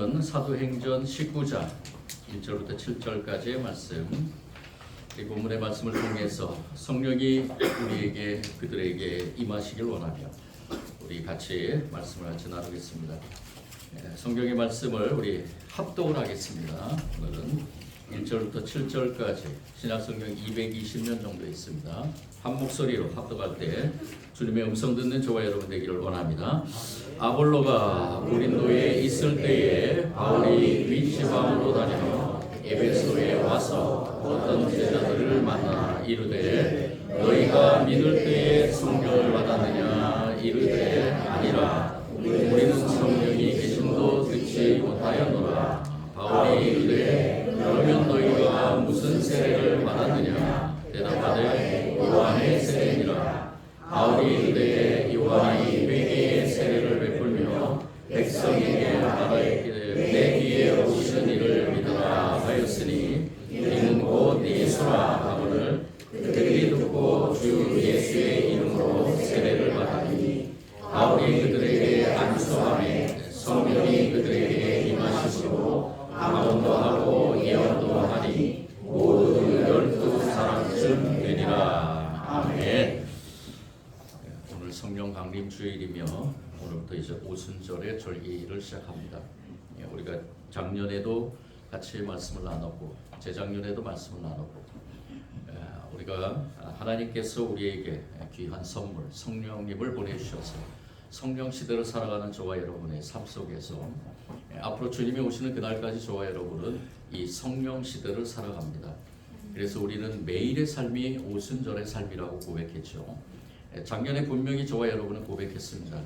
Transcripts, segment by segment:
우리는 사도행전 19장 1절부터 7절까지의 말씀, 이 본문의 말씀을 통해서 성령이 우리에게 그들에게 임하시길 원하며 우리 같이 말씀을 같이 나누겠습니다. 성경의 말씀을 우리 합독을 하겠습니다. 오늘은 1절부터 7절까지 신약성경 220년 정도 있습니다. 한 목소리로 합독할 때 주님의 음성 듣는 저와 여러분 되기를 원합니다. 아볼로가 고린도에 있을 때에 바울이 위치방으로 다니며 에베소에 와서 어떤 제자들을 만나 이르되 너희가 믿을 때에 성령을 받았느냐 이르되 아니라 우리는 성령이 계심도 듣지 못하였노라. 바울이 이르되 그러면 너희가 무슨 세례를 받았느냐 대답하되 요한의 세례니라. 바울이 이르되 요한이 회개의 세례를 베풀며 백성에게 말하기를 내 뒤에 오시는 이를 믿으라 하였으니 이는 곧 예수라 하거늘 그들이 듣고 주 예수의 이름으로 세례를 받으니 바울이 그들에게 안수하매 성령이 그들에게 임하시고 감언도 하고 예언도 하니 모두 12사람쯤 되니라. 아멘. 오늘 성령 강림 주일이며 오늘부터 이제 오순절의 절기를 시작합니다. 우리가 작년에도 같이 말씀을 나눴고 재작년에도 말씀을 나눴고 우리가 하나님께서 우리에게 귀한 선물 성령님을 보내주셔서 성령 시대를 살아가는 저와 여러분의 삶 속에서 앞으로 주님이 오시는 그날까지 저와 여러분은 이 성령 시대를 살아갑니다. 그래서 우리는 매일의 삶이 오순절의 삶이라고 고백했죠. 작년에 분명히 저와 여러분은 고백했습니다.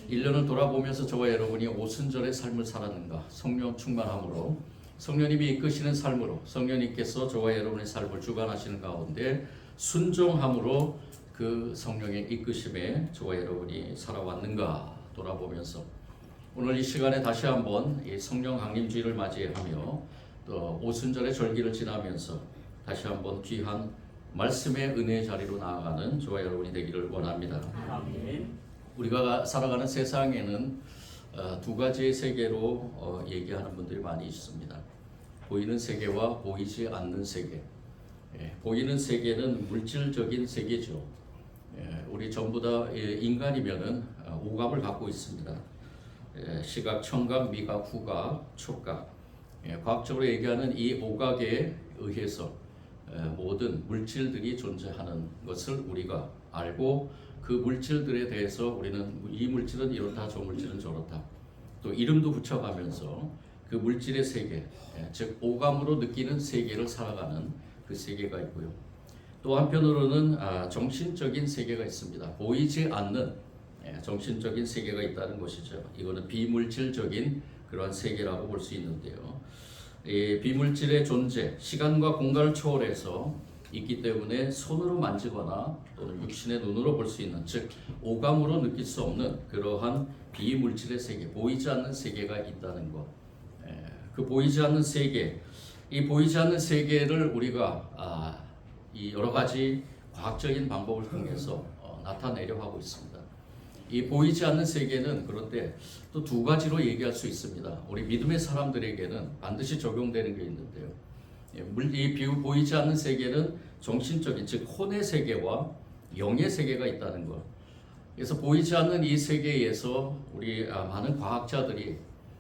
1년을 돌아보면서 저와 여러분이 오순절의 삶을 살았는가? 성령 충만함으로 성령님이 이끄시는 삶으로 성령님께서 저와 여러분의 삶을 주관하시는 가운데 순종함으로 그 성령의 이끄심에 저와 여러분이 살아왔는가 돌아보면서 오늘 이 시간에 다시 한번 이 성령 강림주의를 맞이하며 또 오순절의 절기를 지나면서 다시 한번 귀한 말씀의 은혜의 자리로 나아가는 저와 여러분이 되기를 원합니다. 우리가 살아가는 세상에는 두 가지의 세계로 얘기하는 분들이 많이 있습니다. 보이는 세계와 보이지 않는 세계. 보이는 세계는 물질적인 세계죠. 우리 전부 다 인간이면은 오감을 갖고 있습니다. 시각, 청각, 미각, 후각, 촉각. 과학적으로 얘기하는 이 오각에 의해서 모든 물질들이 존재하는 것을 우리가 알고 그 물질들에 대해서 우리는 이 물질은 이렇다, 저 물질은 저렇다. 또 이름도 붙여가면서 그 물질의 세계, 즉 오감으로 느끼는 세계를 살아가는 그 세계가 있고요. 또 한편으로는 정신적인 세계가 있습니다. 보이지 않는 정신적인 세계가 있다는 것이죠. 이거는 비물질적인 그러한 세계라고 볼 수 있는데요. 이 비물질의 존재, 시간과 공간을 초월해서 있기 때문에 손으로 만지거나 또는 육신의 눈으로 볼 수 있는, 즉 오감으로 느낄 수 없는 그러한 비물질의 세계, 보이지 않는 세계가 있다는 것. 그 보이지 않는 세계, 이 보이지 않는 세계를 우리가 이 여러 가지 과학적인 방법을 통해서 나타내려 하고 있습니다. 이 보이지 않는 세계는 그런데 또 두 가지로 얘기할 수 있습니다. 우리 믿음의 사람들에게는 반드시 적용되는 게 있는데요. 이 보이지 않는 세계는 정신적인, 즉 혼의 세계와 영의 세계가 있다는 것. 그래서 보이지 않는 이 세계에서 우리 많은 과학자들이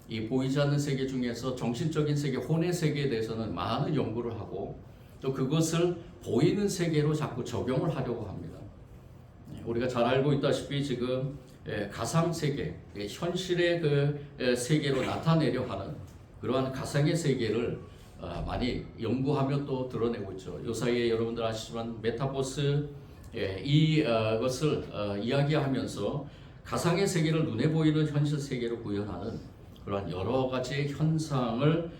이 보이지 않는 세계 중에서 정신적인 세계, 혼의 세계에 대해서는 많은 연구를 하고 또 그것을 보이는 세계로 자꾸 적용을 하려고 합니다. 우리가 잘 알고 있다시피 지금 가상 세계, 현실의 그 세계로 나타내려 하는 그러한 가상의 세계를 많이 연구하며 또 드러내고 있죠. 요 사이에 여러분들 아시지만 메타버스 이것을 이야기하면서 가상의 세계를 눈에 보이는 현실 세계로 구현하는 그러한 여러 가지 현상을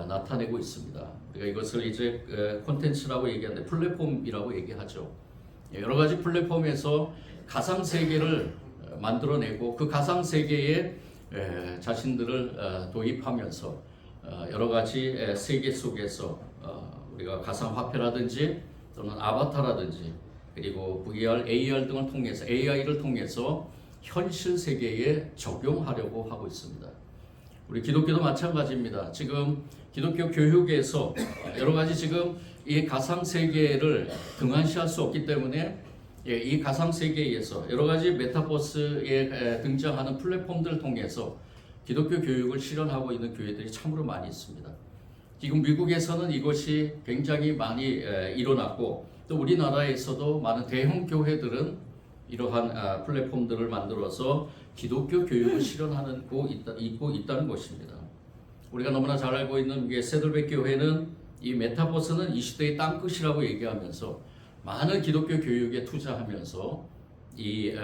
나타내고 있습니다. 우리가 이것을 이제 콘텐츠라고 얘기하는데 플랫폼이라고 얘기하죠. 여러 가지 플랫폼에서 가상 세계를 만들어내고 그 가상 세계에 자신들을 도입하면서 여러 가지 세계 속에서 우리가 가상 화폐라든지 또는 아바타라든지 그리고 VR, AR 등을 통해서 AI를 통해서 현실 세계에 적용하려고 하고 있습니다. 우리 기독교도 마찬가지입니다. 지금 기독교 교육에서 여러 가지 지금 이 가상 세계를 등한시할 수 없기 때문에 이 가상 세계에서 여러 가지 메타버스에 등장하는 플랫폼들을 통해서 기독교 교육을 실현하고 있는 교회들이 참으로 많이 있습니다. 지금 미국에서는 이것이 굉장히 많이 일어났고 또 우리나라에서도 많은 대형 교회들은 이러한 플랫폼들을 만들어서 기독교 교육을 실현하고 있다는 것입니다. 우리가 너무나 잘 알고 있는 게 세들백 교회는 이 메타버스는 이 시대의 땅끝이라고 얘기하면서 많은 기독교 교육에 투자하면서 이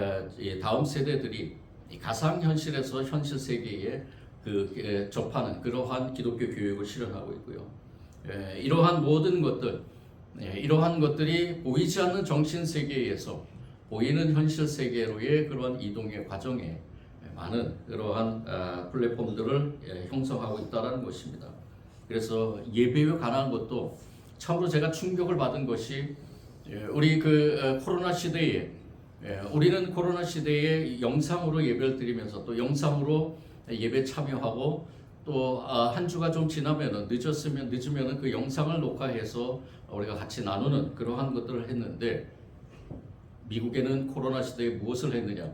다음 세대들이 이 가상 현실에서 현실 세계에 접하는 그러한 기독교 교육을 실현하고 있고요. 이러한 모든 것들, 이러한 것들이 보이지 않는 정신 세계에서 보이는 현실 세계로의 그러한 이동의 과정에 많은 그러한 플랫폼들을 형성하고 있다는 것입니다. 그래서 예배에 관한 것도 참으로 제가 충격을 받은 것이 우리 코로나 시대에 우리는 코로나 시대에 영상으로 예배를 드리면서 또 영상으로 예배 참여하고 또 한 주가 좀 지나면은 늦으면은 그 영상을 녹화해서 우리가 같이 나누는 그러한 것들을 했는데 미국에는 코로나 시대에 무엇을 했느냐?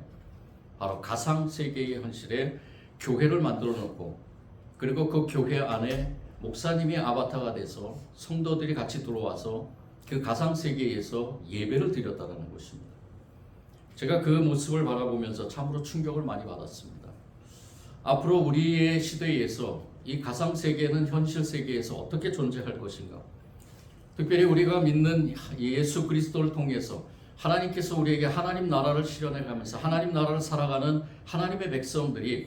바로 가상 세계의 현실에 교회를 만들어 놓고 그리고 그 교회 안에 목사님이 아바타가 돼서 성도들이 같이 들어와서 그 가상 세계에서 예배를 드렸다는 것입니다. 제가 그 모습을 바라보면서 참으로 충격을 많이 받았습니다. 앞으로 우리의 시대에서 이 가상 세계는 현실 세계에서 어떻게 존재할 것인가? 특별히 우리가 믿는 예수 그리스도를 통해서 하나님께서 우리에게 하나님 나라를 실현해 가면서 하나님 나라를 살아가는 하나님의 백성들이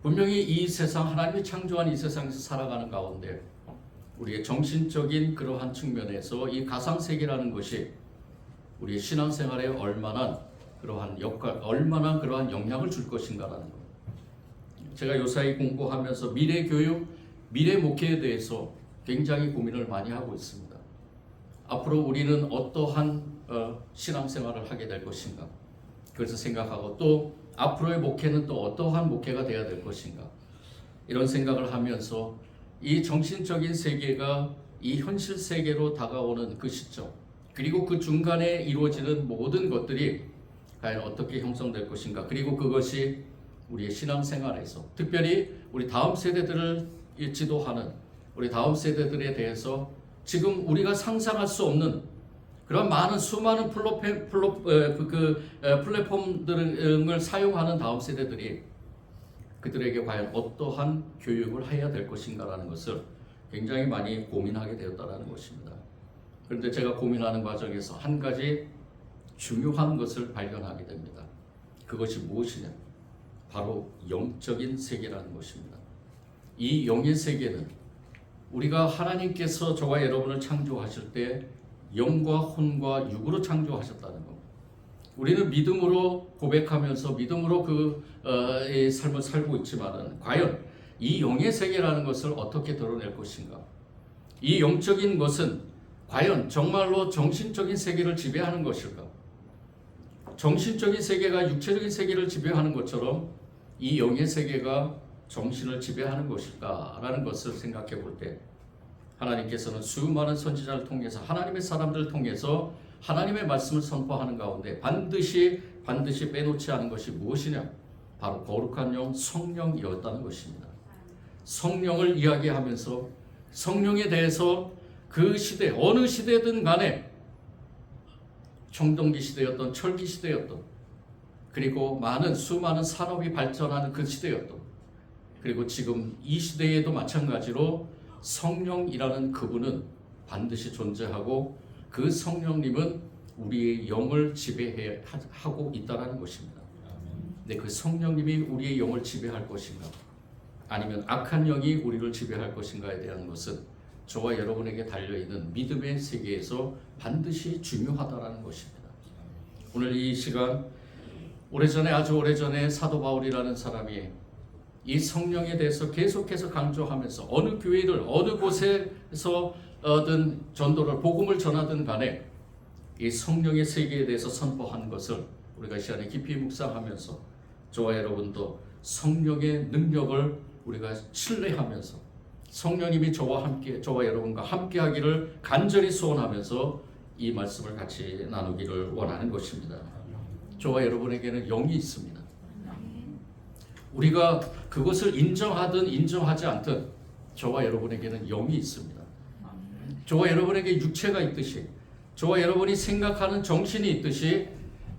분명히 이 세상 하나님이 창조한 이 세상에서 살아가는 가운데 우리의 정신적인 그러한 측면에서 이 가상 세계라는 것이 우리의 신앙생활에 얼마나 그러한 역할, 얼마나 그러한 영향을 줄 것인가라는 것. 제가 요사이 공부하면서 미래 교육, 미래 목회에 대해서 굉장히 고민을 많이 하고 있습니다. 앞으로 우리는 어떠한 신앙생활을 하게 될 것인가? 그래서 생각하고 또 앞으로의 목회는 또 어떠한 목회가 되어야 될 것인가? 이런 생각을 하면서 이 정신적인 세계가 이 현실 세계로 다가오는 그 시점 그리고 그 중간에 이루어지는 모든 것들이 과연 어떻게 형성될 것인가? 그리고 그것이 우리의 신앙생활에서 특별히 우리 다음 세대들을 지도하는 우리 다음 세대들에 대해서 지금 우리가 상상할 수 없는 그런 많은 수많은 플랫폼들을 사용하는 다음 세대들이 그들에게 과연 어떠한 교육을 해야 될 것인가라는 것을 굉장히 많이 고민하게 되었다는 것입니다. 그런데 제가 고민하는 과정에서 한 가지 중요한 것을 발견하게 됩니다. 그것이 무엇이냐? 바로 영적인 세계라는 것입니다. 이 영의 세계는 우리가 하나님께서 저와 여러분을 창조하실 때 영과 혼과 육으로 창조하셨다는 것. 우리는 믿음으로 고백하면서 믿음으로 이 삶을 살고 있지만은 과연 이 영의 세계라는 것을 어떻게 드러낼 것인가? 이 영적인 것은 과연 정말로 정신적인 세계를 지배하는 것일까? 정신적인 세계가 육체적인 세계를 지배하는 것처럼 이 영의 세계가 정신을 지배하는 것일까라는 것을 생각해 볼 때 하나님께서는 수많은 선지자를 통해서 하나님의 사람들을 통해서 하나님의 말씀을 선포하는 가운데 반드시 빼놓지 않은 것이 무엇이냐? 바로 거룩한 영 성령이었다는 것입니다. 성령을 이야기하면서 성령에 대해서 그 시대 어느 시대든 간에 청동기 시대였던 철기 시대였던 그리고 수많은 산업이 발전하는 그 시대였던 그리고 지금 이 시대에도 마찬가지로 성령이라는 그분은 반드시 존재하고 그 성령님은 우리의 영을 지배하고 있다는 것입니다. 근데 그 성령님이 우리의 영을 지배할 것인가 아니면 악한 영이 우리를 지배할 것인가에 대한 것은 저와 여러분에게 달려있는 믿음의 세계에서 반드시 중요하다는 것입니다. 오늘 이 시간 아주 오래전에 사도 바울이라는 사람이 이 성령에 대해서 계속해서 강조하면서 어느 교회를 어느 곳에서든 전도를 복음을 전하든 간에 이 성령의 세계에 대해서 선포하는 것을 우리가 이 시간에 깊이 묵상하면서 저와 여러분도 성령의 능력을 우리가 신뢰하면서 성령님이 저와 여러분과 함께 하기를 간절히 소원하면서 이 말씀을 같이 나누기를 원하는 것입니다. 저와 여러분에게는 영이 있습니다. 우리가 그것을 인정하든 인정하지 않든 저와 여러분에게는 영이 있습니다. 저와 여러분에게 육체가 있듯이, 저와 여러분이 생각하는 정신이 있듯이,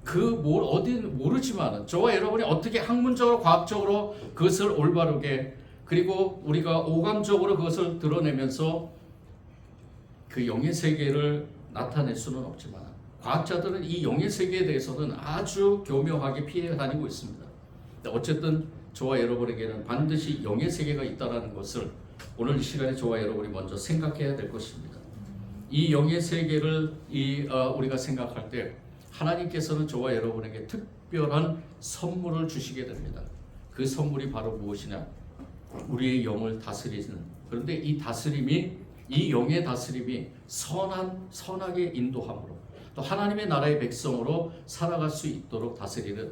어딘 모르지만은 저와 여러분이 어떻게 학문적으로 과학적으로 그것을 올바르게, 그리고 우리가 오감적으로 그것을 드러내면서 그 영의 세계를 나타낼 수는 없지만, 과학자들은 이 영의 세계에 대해서는 아주 교묘하게 피해 다니고 있습니다. 어쨌든 저와 여러분에게는 반드시 영의 세계가 있다는 것을 오늘 이 시간에 저와 여러분이 먼저 생각해야 될 것입니다. 이 영의 세계를 우리가 생각할 때 하나님께서는 저와 여러분에게 특별한 선물을 주시게 됩니다. 그 선물이 바로 무엇이냐? 우리의 영을 다스리는, 그런데 이 영의 다스림이 선하게 인도함으로, 또 하나님의 나라의 백성으로 살아갈 수 있도록 다스리는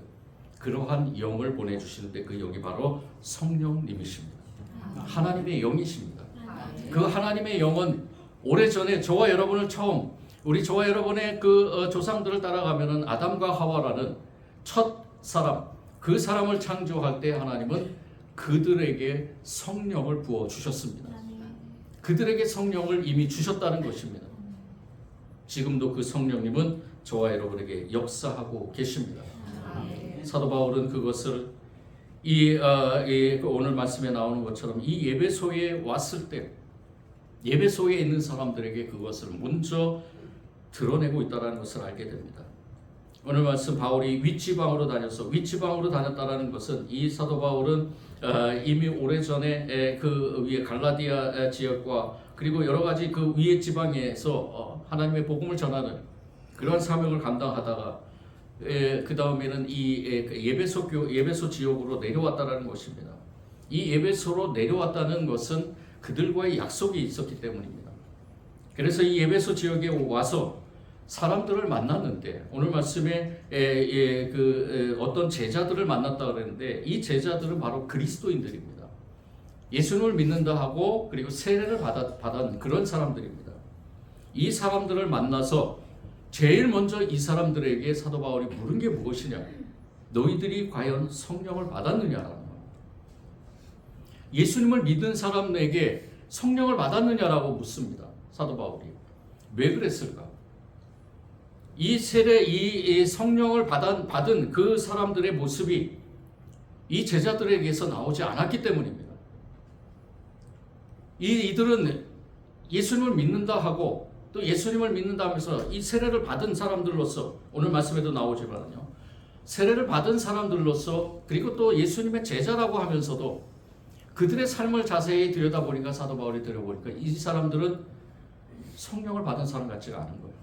그러한 영을 보내주시는데, 그 영이 바로 성령님이십니다. 하나님의 영이십니다. 그 하나님의 영은 오래전에 저와 여러분을 저와 여러분의 그 조상들을 따라가면은 아담과 하와라는 첫 사람, 그 사람을 창조할 때 하나님은 그들에게 성령을 부어 주셨습니다. 그들에게 성령을 이미 주셨다는 것입니다. 지금도 그 성령님은 저와 여러분에게 역사하고 계십니다. 사도 바울은 그것을 오늘 말씀에 나오는 것처럼 이 예배소에 왔을 때, 예배소에 있는 사람들에게 그것을 먼저 드러내고 있다는 것을 알게 됩니다. 오늘 말씀, 바울이 윗지방으로 다녔다라는 것은, 이 사도 바울은 이미 오래전에 그 위에 갈라디아 지역과 그리고 여러 가지 그 위의 지방에서 하나님의 복음을 전하는 그런 사명을 감당하다가 그 다음에는 이 예배소 지역으로 내려왔다라는 것입니다. 이 예배소로 내려왔다는 것은 그들과의 약속이 있었기 때문입니다. 그래서 이 예배소 지역에 와서 사람들을 만났는데, 오늘 말씀에 어떤 제자들을 만났다 그랬는데, 이 제자들은 바로 그리스도인들입니다. 예수님을 믿는다 하고 그리고 세례를 받은 그런 사람들입니다. 이 사람들을 만나서 제일 먼저 이 사람들에게 사도 바울이 물은 게 무엇이냐? 너희들이 과연 성령을 받았느냐라는 겁니다. 예수님을 믿은 사람에게 성령을 받았느냐라고 묻습니다. 사도 바울이. 왜 그랬을까? 이 성령을 받은 그 사람들의 모습이 이 제자들에게서 나오지 않았기 때문입니다. 이들은 예수님을 믿는다 하고 또 예수님을 믿는다 하면서 이 세례를 받은 사람들로서, 오늘 말씀에도 나오지만요, 세례를 받은 사람들로서, 그리고 또 예수님의 제자라고 하면서도 그들의 삶을 자세히 들여다보니까, 사도 바울이 들여다보니까 이 사람들은 성령을 받은 사람 같지가 않은 거예요.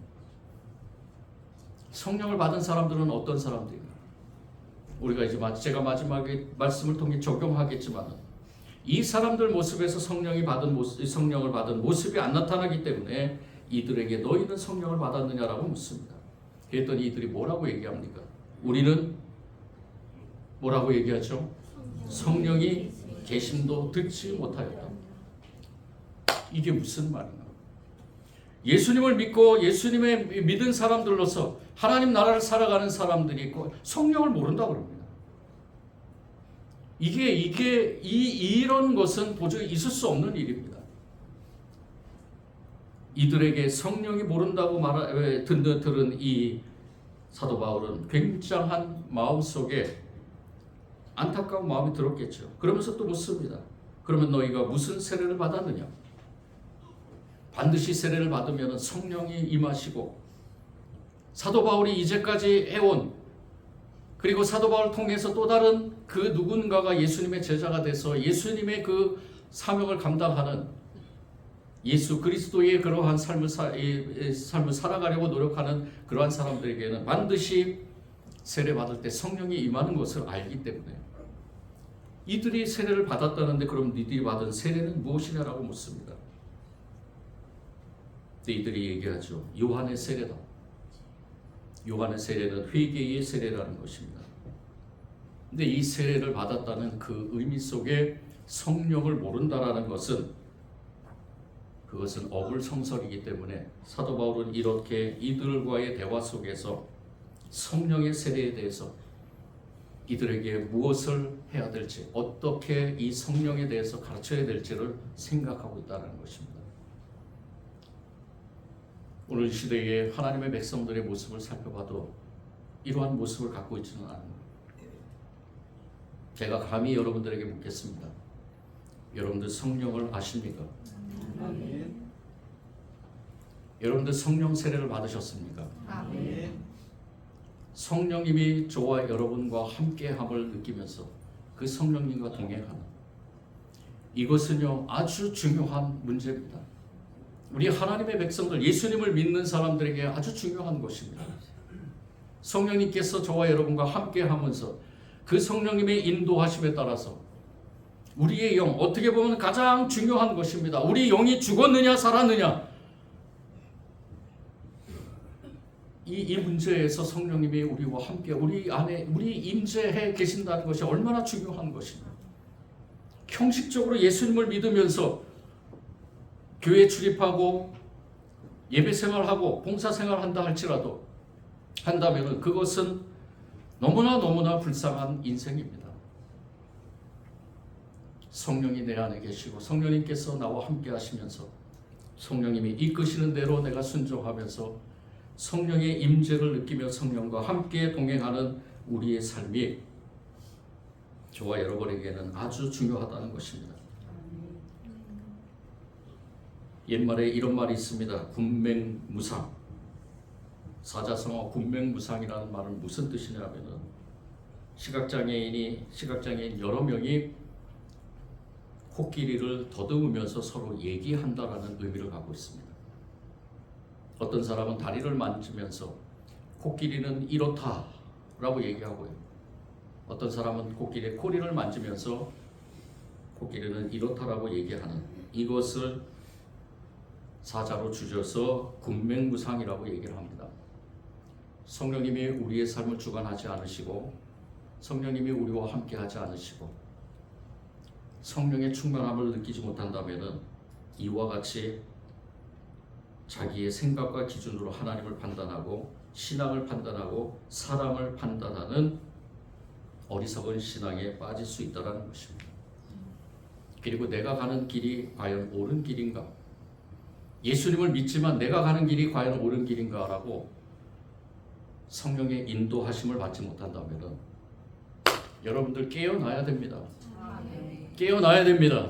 성령을 받은 사람들은 어떤 사람들인가? 우리가 이제 제가 마지막에 말씀을 통해 적용하겠지만, 이 사람들 모습에서 성령을 받은 모습이 안 나타나기 때문에 이들에게 너희는 성령을 받았느냐라고 묻습니다. 그랬더니 이들이 뭐라고 얘기합니까? 우리는 뭐라고 얘기하죠? 성령이 계심도 듣지 못하였다. 이게 무슨 말인가? 예수님을 믿고 예수님의 믿은 사람들로서 하나님 나라를 살아가는 사람들이 있고 성령을 모른다고 그럽니다. 이런 것은 도저히 있을 수 없는 일입니다. 이들에게 성령이 모른다고 들은 이 사도 바울은 굉장한 마음속에 안타까운 마음이 들었겠죠. 그러면서 또 묻습니다. 그러면 너희가 무슨 세례를 받았느냐? 반드시 세례를 받으면 성령이 임하시고, 사도 바울이 이제까지 해온, 그리고 사도 바울을 통해서 또 다른 그 누군가가 예수님의 제자가 돼서 예수님의 그 사명을 감당하는, 예수 그리스도의 그러한 삶을 살아가려고 노력하는 그러한 사람들에게는 반드시 세례 받을 때 성령이 임하는 것을 알기 때문에, 이들이 세례를 받았다는데 그럼 니들이 받은 세례는 무엇이냐라고 묻습니다. 이들이 얘기하죠. 요한의 세례다. 요한의 세례는 회개의 세례라는 것입니다. 근데 이 세례를 받았다는 그 의미 속에 성령을 모른다라는 것은 그것은 어불성설이기 때문에 사도 바울은 이렇게 이들과의 대화 속에서 성령의 세례에 대해서 이들에게 무엇을 해야 될지, 어떻게 이 성령에 대해서 가르쳐야 될지를 생각하고 있다는 것입니다. 오늘 시대에 하나님의 백성들의 모습을 살펴봐도 이러한 모습을 갖고 있지는 않습니다. 제가 감히 여러분들에게 묻겠습니다. 여러분들 성령을 아십니까? 아멘. 여러분들 성령 세례를 받으셨습니까? 아멘. 성령님이 저와 여러분과 함께함을 느끼면서 그 성령님과 동행하는 이것은요 아주 중요한 문제입니다. 우리 하나님의 백성들, 예수님을 믿는 사람들에게 아주 중요한 것입니다. 성령님께서 저와 여러분과 함께하면서 그 성령님의 인도하심에 따라서 우리의 영, 어떻게 보면 가장 중요한 것입니다. 우리 영이 죽었느냐 살았느냐, 이 문제에서 성령님이 우리와 함께 우리 안에 임재해 계신다는 것이 얼마나 중요한 것입니다. 형식적으로 예수님을 믿으면서 교회 출입하고 예배 생활하고 봉사 생활한다 할지라도 한다면 그것은 너무나 불쌍한 인생입니다. 성령이 내 안에 계시고 성령님께서 나와 함께 하시면서 성령님이 이끄시는 대로 내가 순종하면서 성령의 임재를 느끼며 성령과 함께 동행하는 우리의 삶이 저와 여러분에게는 아주 중요하다는 것입니다. 옛말에 이런 말이 있습니다. 군맹무상. 사자성어 군맹무상이라는 말은 무슨 뜻이냐면은 시각장애인 여러 명이 코끼리를 더듬으면서 서로 얘기한다라는 의미를 갖고 있습니다. 어떤 사람은 다리를 만지면서 코끼리는 이렇다라고 얘기하고요. 어떤 사람은 코끼리의 꼬리를 만지면서 코끼리는 이렇다라고 얘기하는 이것을 사자로 줄여서 군맹무상이라고 얘기를 합니다. 성령님이 우리의 삶을 주관하지 않으시고 성령님이 우리와 함께하지 않으시고 성령의 충만함을 느끼지 못한다면 이와 같이 자기의 생각과 기준으로 하나님을 판단하고 신앙을 판단하고 사람을 판단하는 어리석은 신앙에 빠질 수 있다는 것입니다. 그리고 내가 가는 길이 과연 옳은 길인가? 예수님을 믿지만 내가 가는 길이 과연 옳은 길인가라고 성령의 인도하심을 받지 못한다면 여러분들 깨어나야 됩니다. 깨어나야 됩니다.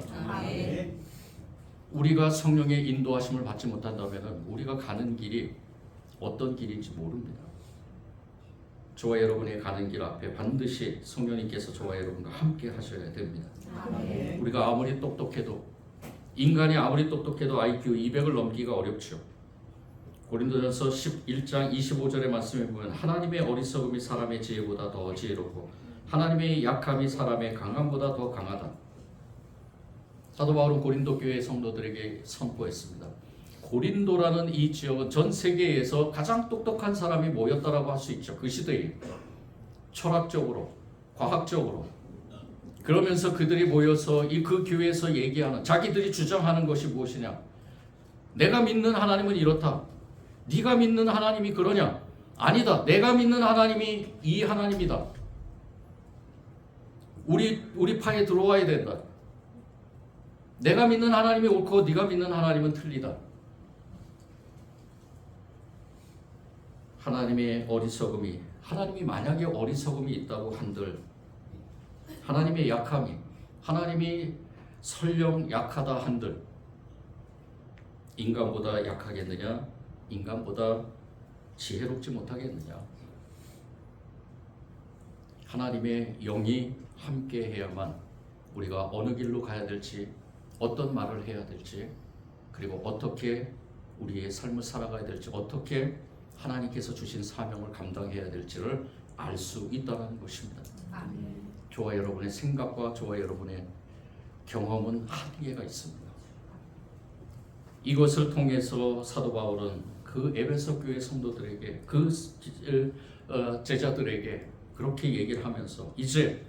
우리가 성령의 인도하심을 받지 못한다면 우리가 가는 길이 어떤 길인지 모릅니다. 저와 여러분의 가는 길 앞에 반드시 성령님께서 저와 여러분과 함께 하셔야 됩니다. 우리가 아무리 똑똑해도 인간이 아무리 똑똑해도 IQ 200을 넘기가 어렵죠. 고린도전서 11장 25절의 말씀에 보면 하나님의 어리석음이 사람의 지혜보다 더 지혜롭고 하나님의 약함이 사람의 강함보다 더 강하다. 사도 바울은 고린도 교회 성도들에게 선포했습니다. 고린도라는 이 지역은 전 세계에서 가장 똑똑한 사람이 모였다라고 할 수 있죠. 그 시대에 철학적으로, 과학적으로. 그러면서 그들이 모여서 그 교회에서 얘기하는 자기들이 주장하는 것이 무엇이냐? 내가 믿는 하나님은 이렇다. 네가 믿는 하나님이 그러냐? 아니다. 내가 믿는 하나님이 이 하나님이다. 우리 파에 들어와야 된다. 내가 믿는 하나님이 옳고 네가 믿는 하나님은 틀리다. 하나님이 만약에 어리석음이 있다고 한들 하나님의 약함이 하나님이 설령 약하다 한들 인간보다 약하겠느냐? 인간보다 지혜롭지 못하겠느냐? 하나님의 영이 함께 해야만 우리가 어느 길로 가야 될지 어떤 말을 해야 될지 그리고 어떻게 우리의 삶을 살아가야 될지 어떻게 하나님께서 주신 사명을 감당해야 될지를 알 수 있다는 것입니다. 저와 여러분의 생각과 저와 여러분의 경험은 한계가 있습니다. 이것을 통해서 사도 바울은 그 에베소 교회 성도들에게 그 제자들에게 그렇게 얘기를 하면서 이제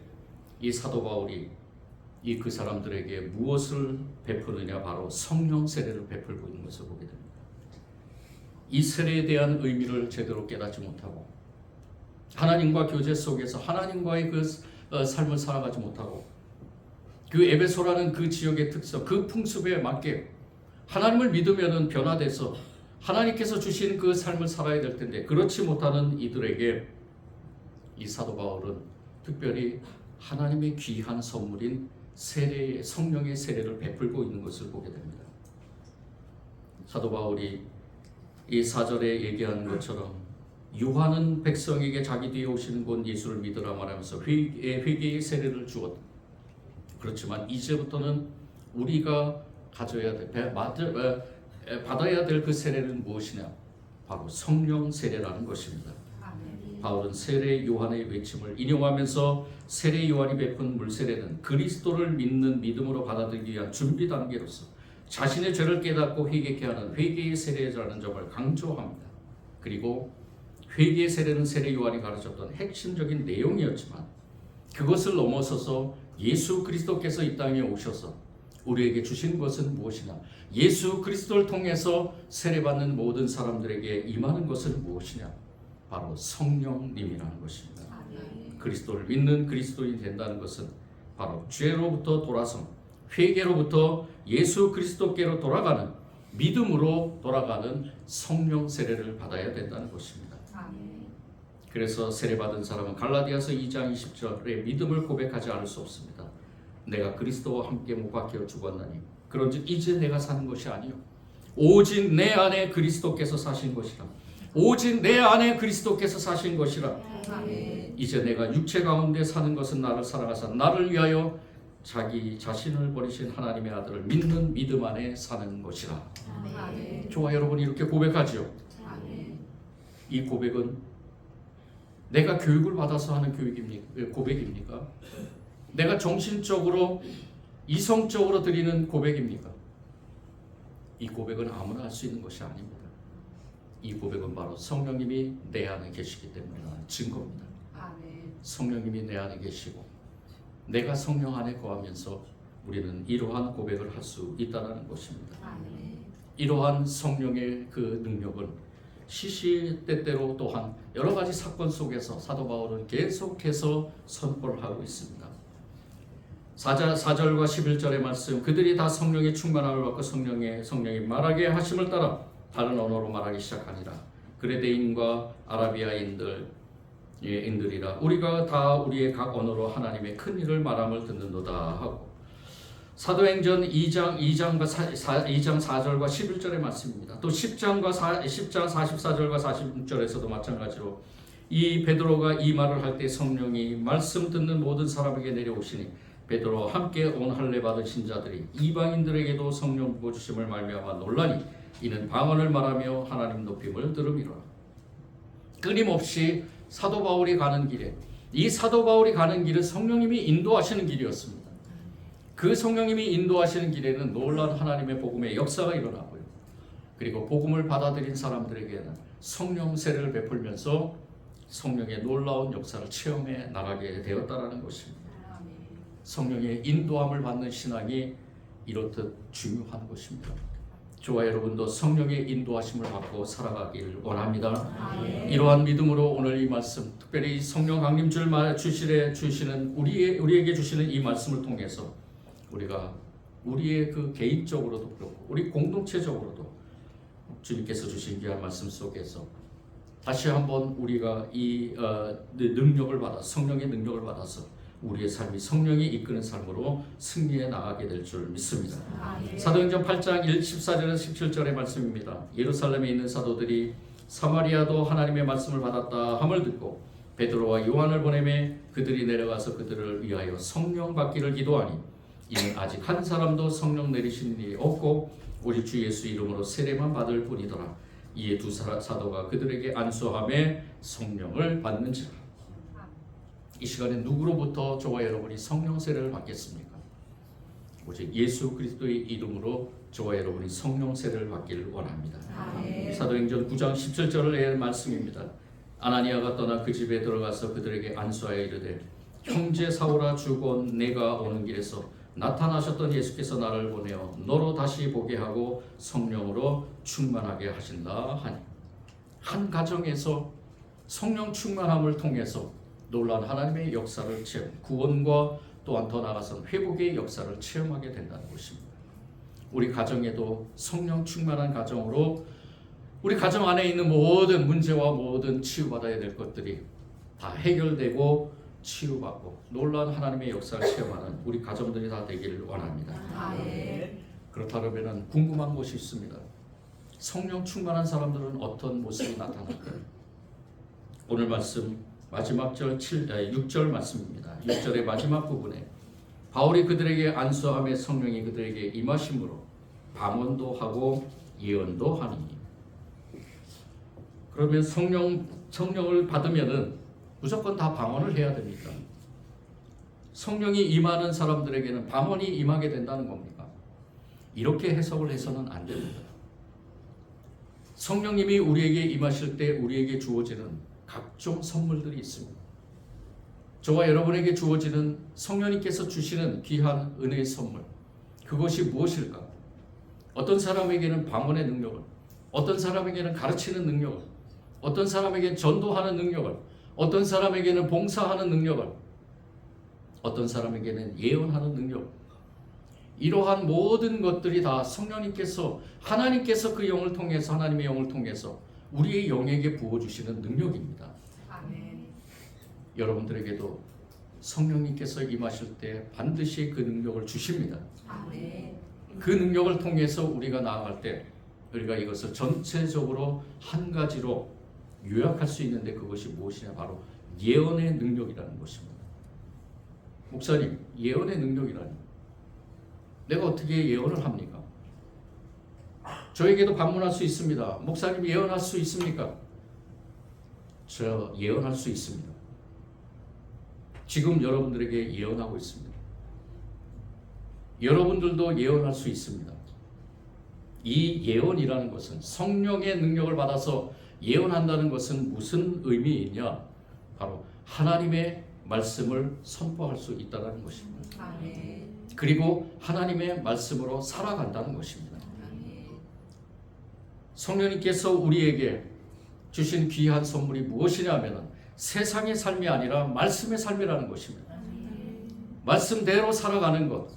이 사도 바울이 이 그 사람들에게 무엇을 베푸느냐? 바로 성령 세례를 베풀고 있는 것을 보게 됩니다. 이 세례에 대한 의미를 제대로 깨닫지 못하고 하나님과 교제 속에서 하나님과의 그 삶을 살아가지 못하고 그 에베소라는 그 지역의 특성, 그 풍습에 맞게 하나님을 믿으면은 변화돼서 하나님께서 주신 그 삶을 살아야 될 텐데 그렇지 못하는 이들에게 이 사도 바울은 특별히 하나님의 귀한 선물인 세례, 성령의 세례를 베풀고 있는 것을 보게 됩니다. 사도 바울이 이 4절에 얘기하는 것처럼 요한은 백성에게 자기 뒤에 오시는 곧 예수를 믿으라 말하면서 회개의 세례를 주었다. 그렇지만 이제부터는 우리가 가져야 될, 받아야 될 그 세례는 무엇이냐? 바로 성령 세례라는 것입니다. 바울은 세례 요한의 외침을 인용하면서 세례 요한이 베푼 물세례는 그리스도를 믿는 믿음으로 받아들이기 위한 준비 단계로서 자신의 죄를 깨닫고 회개케 하는 회개의 세례라는 점을 강조합니다. 그리고 회개의 세례는 세례 요한이 가르쳤던 핵심적인 내용이었지만 그것을 넘어서서 예수 그리스도께서 이 땅에 오셔서 우리에게 주신 것은 무엇이냐? 예수 그리스도를 통해서 세례받는 모든 사람들에게 임하는 것은 무엇이냐? 바로 성령님이라는 것입니다. 그리스도를 믿는 그리스도인이 된다는 것은 바로 죄로부터 돌아선 회개로부터 예수 그리스도께로 돌아가는 믿음으로 돌아가는 성령 세례를 받아야 된다는 것입니다. 그래서 세례받은 사람은 갈라디아서 2장 20절에 믿음을 고백하지 않을 수 없습니다. 내가 그리스도와 함께 못 박혀 죽었나니 그런즉 이제 내가 사는 것이 아니요 오직 내 안에 그리스도께서 사신 것이라. 오직 내 안에 그리스도께서 사신 것이라. 이제 내가 육체 가운데 사는 것은 나를 사랑하사 나를 위하여 자기 자신을 버리신 하나님의 아들을 믿는 믿음 안에 사는 것이라. 저와 여러분이 이렇게 고백하지요. 이 고백은 내가 교육을 받아서 하는 고백입니까? 내가 정신적으로 이성적으로 드리는 고백입니까? 이 고백은 아무나 할 수 있는 것이 아닙니다. 이 고백은 바로 성령님이 내 안에 계시기 때문에 증거입니다. 성령님이 내 안에 계시고 내가 성령 안에 거하면서 우리는 이러한 고백을 할 수 있다는 것입니다. 이러한 성령의 그 능력은 시시때때로 또한 여러 가지 사건 속에서 사도 바울은 계속해서 선포를 하고 있습니다. 4절과 11절의 말씀, 그들이 다 성령의 충만함을 받고 성령이 말하게 하심을 따라 다른 언어로 말하기 시작하니라. 그레데인과 아라비아인들이라 우리가 다 우리의 각 언어로 하나님의 큰 일을 말함을 듣는도다 하고, 사도행전 2장 4절과 11절의 말씀입니다. 또 10장 44절과 46절에서도 마찬가지로 이 베드로가 이 말을 할 때 성령이 말씀 듣는 모든 사람에게 내려오시니 베드로와 함께 온 할례 받은 신자들이 이방인들에게도 성령 부어주심을 말미암아 놀라니 이는 방언을 말하며 하나님 높임을 들음이로라. 끊임없이 사도 바울이 가는 길에, 이 사도 바울이 가는 길은 성령님이 인도하시는 길이었습니다. 그 성령님이 인도하시는 길에는 놀라운 하나님의 복음의 역사가 일어나고요. 그리고 복음을 받아들인 사람들에게는 성령 세례를 베풀면서 성령의 놀라운 역사를 체험해 나가게 되었다는 것입니다. 성령의 인도함을 받는 신앙이 이렇듯 중요한 것입니다. 저와 여러분도 성령의 인도하심을 받고 살아가길 원합니다. 이러한 믿음으로 오늘 이 말씀, 특별히 성령 강림줄 주시는 우리에게 주시는 이 말씀을 통해서 우리가 우리의 그 개인적으로도 그렇고 우리 공동체적으로도 주님께서 주신 귀한 말씀 속에서 다시 한번 우리가 이 능력을 받아, 성령의 능력을 받아서 우리의 삶이 성령이 이끄는 삶으로 승리해 나가게 될 줄 믿습니다. 사도행전 8장 14절에서 17절의 말씀입니다. 예루살렘에 있는 사도들이 사마리아도 하나님의 말씀을 받았다 함을 듣고 베드로와 요한을 보내매 그들이 내려가서 그들을 위하여 성령 받기를 기도하니 이는 아직 한 사람도 성령 내리시는 일이 없고 오직 주 예수 이름으로 세례만 받을 뿐이더라. 이에 두 사도가 그들에게 안수하며 성령을 받는지라. 이 시간에 누구로부터 저와 여러분이 성령 세례를 받겠습니까? 오직 예수 그리스도의 이름으로 저와 여러분이 성령 세례를 받기를 원합니다. 사도행전 9장 17절의 말씀입니다. 아나니아가 떠나 그 집에 들어가서 그들에게 안수하여 이르되 형제 사울아 주곧 내가 오는 길에서 나타나셨던 예수께서 나를 보내어 너로 다시 보게 하고 성령으로 충만하게 하신다 하니, 한 가정에서 성령 충만함을 통해서 놀라운 하나님의 역사를 체험, 구원과 또한 더 나아가서는 회복의 역사를 체험하게 된다는 것입니다. 우리 가정에도 성령 충만한 가정으로 우리 가정 안에 있는 모든 문제와 모든 치유받아야 될 것들이 다 해결되고 치유받고 놀라운 하나님의 역사를 체험하는 우리 가정들이 다 되기를 원합니다. 아멘. 그렇다면 궁금한 것이 있습니다. 성령 충만한 사람들은 어떤 모습이 나타날까요? 오늘 말씀 마지막 절 6절 말씀입니다. 6절의 마지막 부분에 바울이 그들에게 안수함에 성령이 그들에게 임하심으로 방언도 하고 예언도 하니. 그러면 성령을 받으면은 무조건 다 방언을 해야 됩니까? 성령이 임하는 사람들에게는 방언이 임하게 된다는 겁니까? 이렇게 해석을 해서는 안 됩니다. 성령님이 우리에게 임하실 때 우리에게 주어지는 각종 선물들이 있습니다. 저와 여러분에게 주어지는 성령님께서 주시는 귀한 은혜의 선물, 그것이 무엇일까? 어떤 사람에게는 방언의 능력을, 어떤 사람에게는 가르치는 능력을, 어떤 사람에게는 전도하는 능력을, 어떤 사람에게는 봉사하는 능력을, 어떤 사람에게는 예언하는 능력, 이러한 모든 것들이 다 성령님께서, 하나님께서 그 영을 통해서, 하나님의 영을 통해서 우리의 영에게 부어주시는 능력입니다. 아멘. 여러분들에게도 성령님께서 임하실 때 반드시 그 능력을 주십니다. 아멘. 그 능력을 통해서 우리가 나아갈 때 우리가 이것을 전체적으로 한 가지로 요약할 수 있는데, 그것이 무엇이냐? 바로 예언의 능력이라는 것입니다. 목사님, 예언의 능력이라니 내가 어떻게 예언을 합니까? 저에게도 방문할 수 있습니다. 목사님, 예언할 수 있습니까? 저 예언할 수 있습니다. 지금 여러분들에게 예언하고 있습니다. 여러분들도 예언할 수 있습니다. 이 예언이라는 것은, 성령의 능력을 받아서 예언한다는 것은 무슨 의미이냐? 바로 하나님의 말씀을 선포할 수 있다는 것입니다. 아멘. 그리고 하나님의 말씀으로 살아간다는 것입니다. 성령님께서 우리에게 주신 귀한 선물이 무엇이냐면 세상의 삶이 아니라 말씀의 삶이라는 것입니다. 말씀대로 살아가는 것.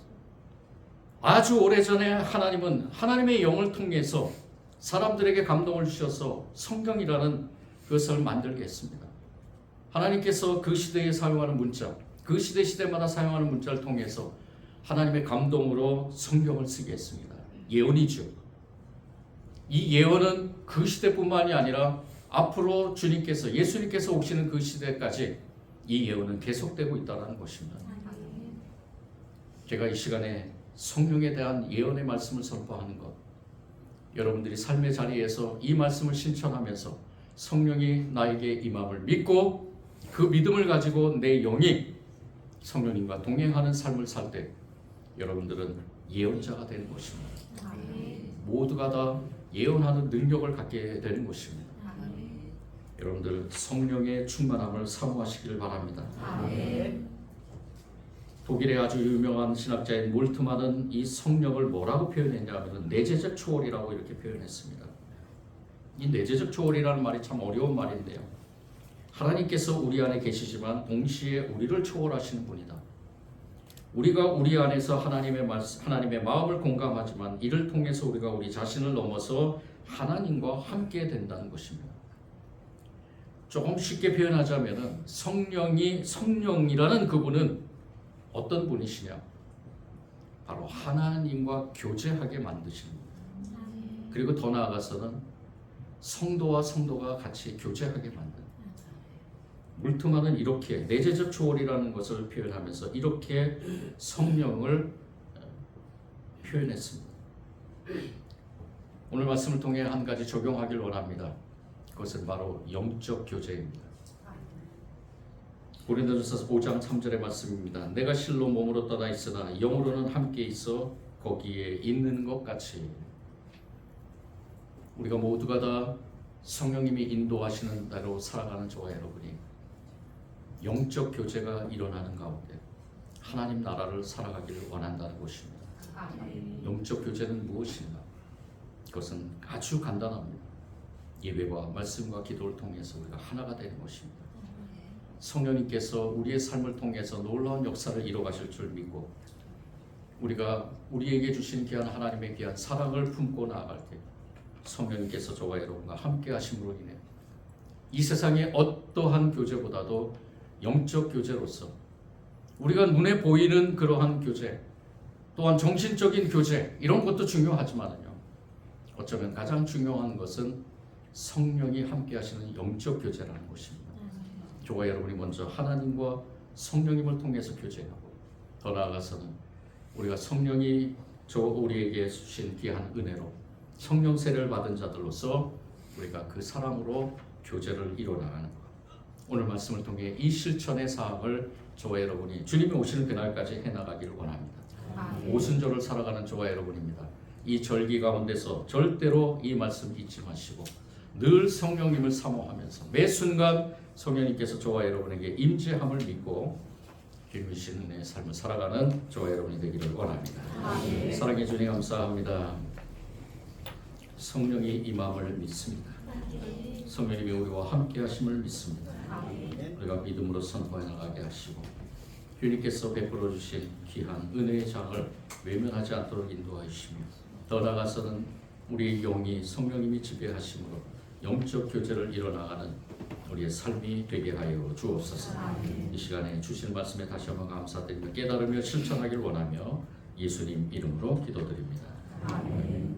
아주 오래전에 하나님은 하나님의 영을 통해서 사람들에게 감동을 주셔서 성경이라는 것을 만들게 했습니다. 하나님께서 그 시대에 사용하는 문자, 그 시대마다 사용하는 문자를 통해서 하나님의 감동으로 성경을 쓰게 했습니다. 예언이죠. 이 예언은 그 시대뿐만이 아니라 앞으로 주님께서, 예수님께서 오시는 그 시대까지 이 예언은 계속되고 있다는 것입니다. 제가 이 시간에 성령에 대한 예언의 말씀을 선포하는 것, 여러분들이 삶의 자리에서 이 말씀을 신천하면서 성령이 나에게 임함을 믿고 그 믿음을 가지고 내 영이 성령님과 동행하는 삶을 살 때 여러분들은 예언자가 되는 것입니다. 모두가 다 예언하는 능력을 갖게 되는 것입니다. 여러분들 성령의 충만함을 사모하시기를 바랍니다. 아멘. 독일의 아주 유명한 신학자인 몰트만은 이 성령을 뭐라고 표현했냐면 내재적 초월이라고 이렇게 표현했습니다. 이 내재적 초월이라는 말이 참 어려운 말인데요. 하나님께서 우리 안에 계시지만 동시에 우리를 초월하시는 분이다. 우리가 우리 안에서 하나님의 마음을 공감하지만 이를 통해서 우리가 우리 자신을 넘어서 하나님과 함께 된다는 것입니다. 조금 쉽게 표현하자면 성령이라는 그분은 어떤 분이시냐? 바로 하나님과 교제하게 만드시는 분입니다. 그리고 더 나아가서는 성도와 성도가 같이 교제하게 만든. 물트만은 이렇게 내재적 초월이라는 것을 표현하면서 이렇게 성령을 표현했습니다. 오늘 말씀을 통해 한 가지 적용하길 원합니다. 그것은 바로 영적 교제입니다. 고린도전서 5장 3절의 말씀입니다. 내가 실로 몸으로 떠나 있으나 영으로는 함께 있어 거기에 있는 것 같이. 우리가 모두가 다 성령님이 인도하시는 대로 살아가는 저와 여러분이 영적 교제가 일어나는 가운데 하나님 나라를 살아가기를 원한다는 것입니다. 아멘. 영적 교제는 무엇인가? 그것은 아주 간단합니다. 예배와 말씀과 기도를 통해서 우리가 하나가 되는 것입니다. 성령님께서 우리의 삶을 통해서 놀라운 역사를 이뤄가실 줄 믿고 우리가 우리에게 주신 귀한 하나님의 귀한 사랑을 품고 나아갈 때 성령님께서 저와 여러분과 함께 하심으로 인해 이 세상의 어떠한 교제보다도 영적 교제로서 우리가 눈에 보이는 그러한 교제 또한 정신적인 교제 이런 것도 중요하지만요 어쩌면 가장 중요한 것은 성령이 함께 하시는 영적 교제라는 것입니다. 저와 여러분이 먼저 하나님과 성령님을 통해서 교제하고 더 나아가서는 우리가 성령이 우리에게 주신 귀한 은혜로 성령 세례를 받은 자들로서 우리가 그 사랑으로 교제를 이뤄나가는 것. 오늘 말씀을 통해 이 실천의 사항을 저와 여러분이 주님이 오시는 그날까지 해나가기를 원합니다. 오순절을 살아가는 저와 여러분입니다. 이 절기 가운데서 절대로 이 말씀 잊지 마시고 늘 성령님을 사모하면서 매 순간 성령님께서 저와 여러분에게 임재함을 믿고 길미신 은혜의 삶을 살아가는 저와 여러분이 되기를 원합니다. 아멘. 사랑해 주님 감사합니다. 성령이 임함을 믿습니다. 성령님이 우리와 함께 하심을 믿습니다. 우리가 믿음으로 선포해 나가게 하시고 주님께서 베풀어 주신 귀한 은혜의 장을 외면하지 않도록 인도하시며 더 나아가서는 우리의 영이 성령님이 지배하심으로 영적 교제를 이뤄나가는 우리의 삶이 되게 하여 주옵소서. 이 시간에 주신 말씀에 다시 한번 감사드리며 깨달으며 실천하길 원하며 예수님 이름으로 기도드립니다. 아멘.